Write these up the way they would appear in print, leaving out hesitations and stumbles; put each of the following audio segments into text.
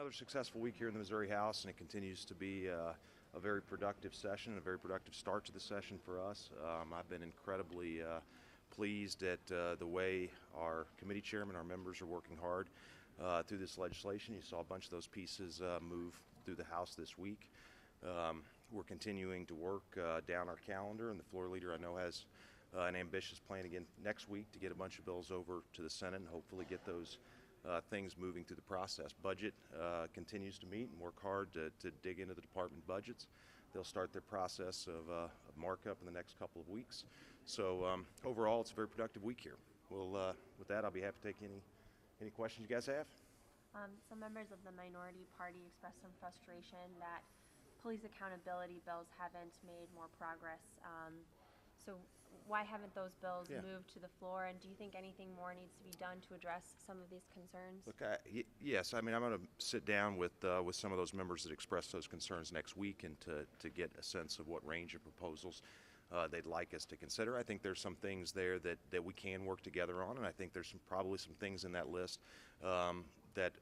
Another successful week here in the Missouri House, and it continues to be a very productive session and a very productive start to the session for us. I've been incredibly pleased at the way our committee chairman, our members are working hard through this legislation. You saw a bunch of those pieces move through the House this week. We're continuing to work down our calendar, and the floor leader I know has an ambitious plan again next week to get a bunch of bills over to the Senate and hopefully get those things moving through the process. Budget continues to meet and work hard to dig into the department budgets. They'll start their process of markup in the next couple of weeks. So overall, it's a very productive week here. Well, with that, I'll be happy to take any questions you guys have. Some members of the minority party expressed some frustration that police accountability bills haven't made more progress. So why haven't those bills moved to the floor, and do you think anything more needs to be done to address some of these concerns? Look, yes, I mean, I'm going to sit down with some of those members that expressed those concerns next week and to get a sense of what range of proposals they'd like us to consider. I think there's some things there that we can work together on, and I think there's probably some things in that list that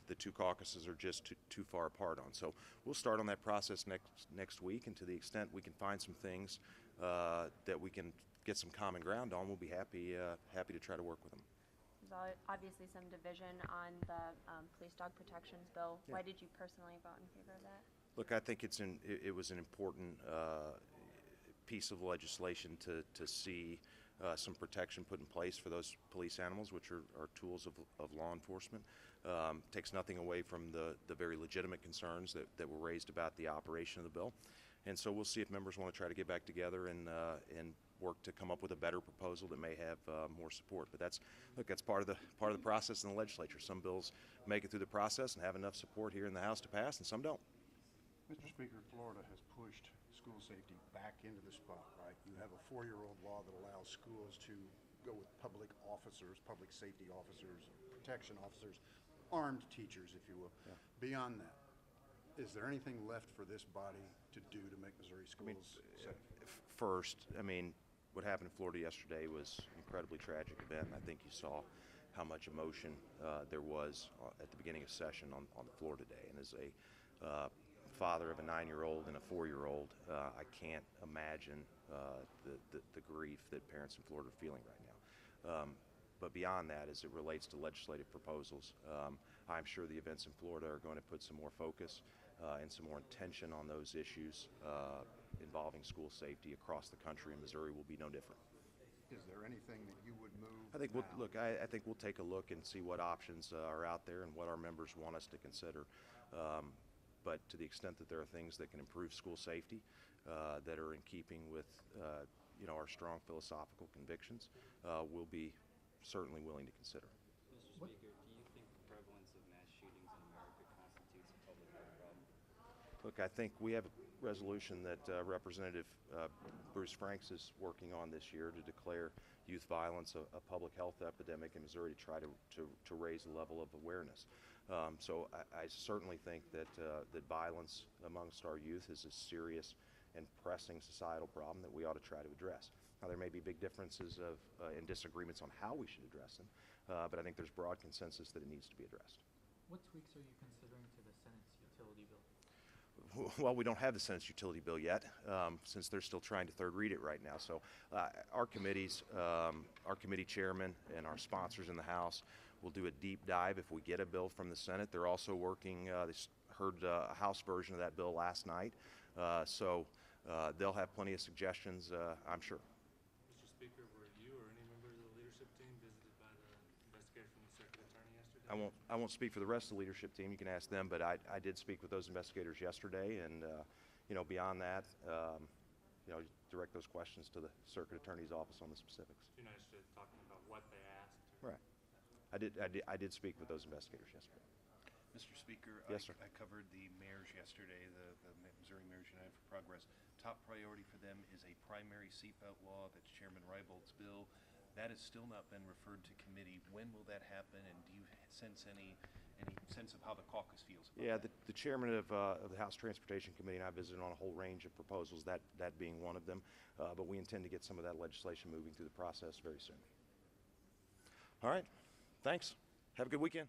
the two caucuses are just too far apart on. So we'll start on that process next week, and to the extent we can find some things that we can get some common ground on, we'll be happy to try to work with them. There's obviously some division on the police dog protections bill. Yeah. Why did you personally vote in favor of that? Look, I think it was an important piece of legislation to see some protection put in place for those police animals, which are tools of law enforcement. Takes nothing away from the very legitimate concerns that were raised about the operation of the bill. And so we'll see if members want to try to get back together and work to come up with a better proposal that may have more support. But that's part of the process in the legislature. Some bills make it through the process and have enough support here in the House to pass, and some don't. Mr. Speaker, Florida has pushed school safety back into the spot, right? You have a 4-year-old law that allows schools to go with public officers, public safety officers, protection officers, armed teachers, if you will. Yeah. Beyond that, is there anything left for this body to do to make Missouri schools safe? First, I mean, what happened in Florida yesterday was an incredibly tragic event. I think you saw how much emotion there was at the beginning of session on the floor today. And as a father of a 9-year-old and a 4-year-old, I can't imagine the grief that parents in Florida are feeling right now. But beyond that, as it relates to legislative proposals, I'm sure the events in Florida are going to put some more focus and some more attention on those issues involving school safety across the country, and Missouri will be no different. Is there anything that you would move I think I think we'll take a look and see what options are out there and what our members want us to consider. But to the extent that there are things that can improve school safety that are in keeping with our strong philosophical convictions, we'll be certainly willing to consider. Mr. Speaker, do you think the prevalence of mass shootings in America constitutes a public health problem? Look, I think we have a resolution that Representative Bruce Franks is working on this year to declare youth violence a public health epidemic in Missouri to try to raise the level of awareness. So I certainly think that violence amongst our youth is a serious and pressing societal problem that we ought to try to address. Now, there may be big differences and disagreements on how we should address them, but I think there's broad consensus that it needs to be addressed. What tweaks are you considering to the Senate's utility bill? Well, we don't have the Senate's utility bill yet, since they're still trying to third read it right now. So our committees, our committee chairman and our sponsors in the House will do a deep dive if we get a bill from the Senate. They're also working, they heard a House version of that bill last night, so they'll have plenty of suggestions, I'm sure. Mr. Speaker, were you or any member of the leadership team visited by the investigator from the circuit attorney yesterday? I won't speak for the rest of the leadership team. You can ask them, but I did speak with those investigators yesterday, and beyond that, direct those questions to the circuit attorney's office on the specifics. You're not interested in talking about what they asked? Right. I did speak with those investigators yesterday. Mr. Speaker, Yes, sir. I covered the mayors yesterday, the Missouri Mayors United for Progress. Top priority for them is a primary seatbelt law. That's Chairman Rybolt's bill. That has still not been referred to committee. When will that happen, and do you sense any sense of how the caucus feels about that? The chairman of the House Transportation Committee and I visited on a whole range of proposals, that being one of them, but we intend to get some of that legislation moving through the process very soon. All right, thanks. Have a good weekend.